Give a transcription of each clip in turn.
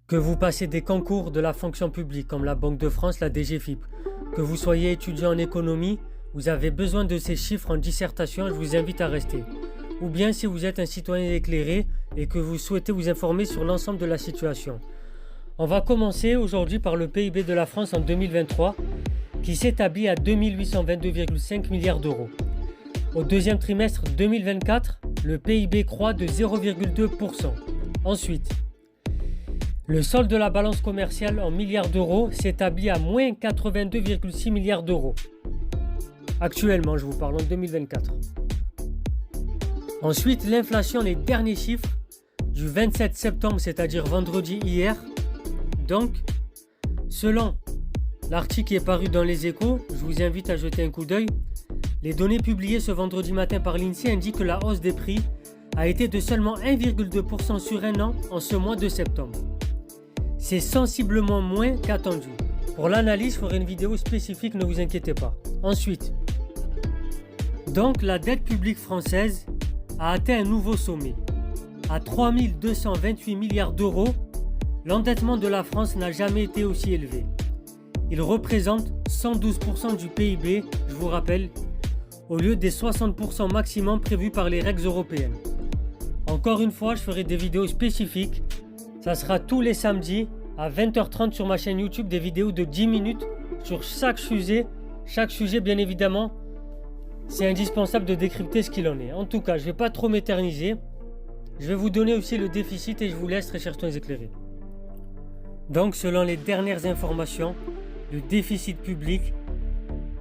Que vous passez des concours de la fonction publique comme la Banque de France, la DGFiP, que vous soyez étudiant en économie, vous avez besoin de ces chiffres en dissertation, je vous invite à rester. Ou bien si vous êtes un citoyen éclairé et que vous souhaitez vous informer sur l'ensemble de la situation. On va commencer aujourd'hui par le PIB de la France en 2023 qui s'établit à 2822,5 milliards d'euros. Au deuxième trimestre 2024, le PIB croît de 0,2%. Ensuite, le solde de la balance commerciale en milliards d'euros s'établit à moins 82,6 milliards d'euros. Actuellement, je vous parle en 2024. Ensuite, l'inflation, les derniers chiffres du 27 septembre, c'est-à-dire vendredi hier. Donc, selon l'article qui est paru dans les Échos, je vous invite à jeter un coup d'œil. Les données publiées ce vendredi matin par l'INSEE indiquent que la hausse des prix a été de seulement 1,2% sur un an en ce mois de septembre. C'est sensiblement moins qu'attendu. Pour l'analyse, je ferai une vidéo spécifique, ne vous inquiétez pas. Ensuite, donc la dette publique française a atteint un nouveau sommet. À 3 228 milliards d'euros, l'endettement de la France n'a jamais été aussi élevé. Il représente 112% du PIB, je vous rappelle, au lieu des 60% maximum prévus par les règles européennes. Encore une fois, je ferai des vidéos spécifiques. Ça sera tous les samedis à 20h30 sur ma chaîne YouTube, des vidéos de 10 minutes sur chaque sujet. Chaque sujet, bien évidemment, c'est indispensable de décrypter ce qu'il en est. En tout cas, je ne vais pas trop m'éterniser. Je vais vous donner aussi le déficit et je vous laisse, très chers éclairés. Donc, selon les dernières informations, le déficit public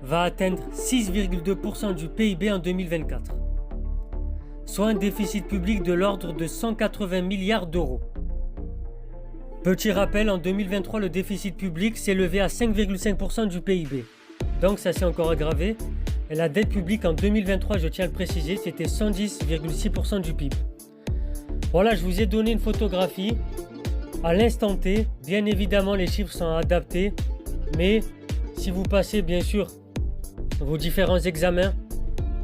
va atteindre 6,2% du PIB en 2024, soit un déficit public de l'ordre de 180 milliards d'euros. Petit rappel, en 2023, le déficit public s'est élevé à 5,5% du PIB. Donc ça s'est encore aggravé. Et la dette publique en 2023, je tiens à le préciser, c'était 110,6% du PIB. Voilà, je vous ai donné une photographie à l'instant T. Bien évidemment, les chiffres sont adaptés. Mais si vous passez, bien sûr, vos différents examens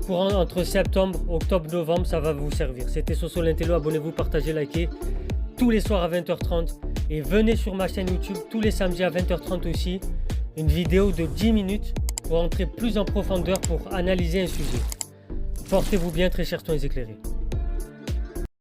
courant entre septembre, octobre, novembre, ça va vous servir. C'était Soso l'Intello, abonnez-vous, partagez, likez. Tous les soirs à 20h30. Et venez sur ma chaîne YouTube tous les samedis à 20h30 aussi. Une vidéo de 10 minutes pour entrer plus en profondeur pour analyser un sujet. Portez-vous bien, très chers éclairés.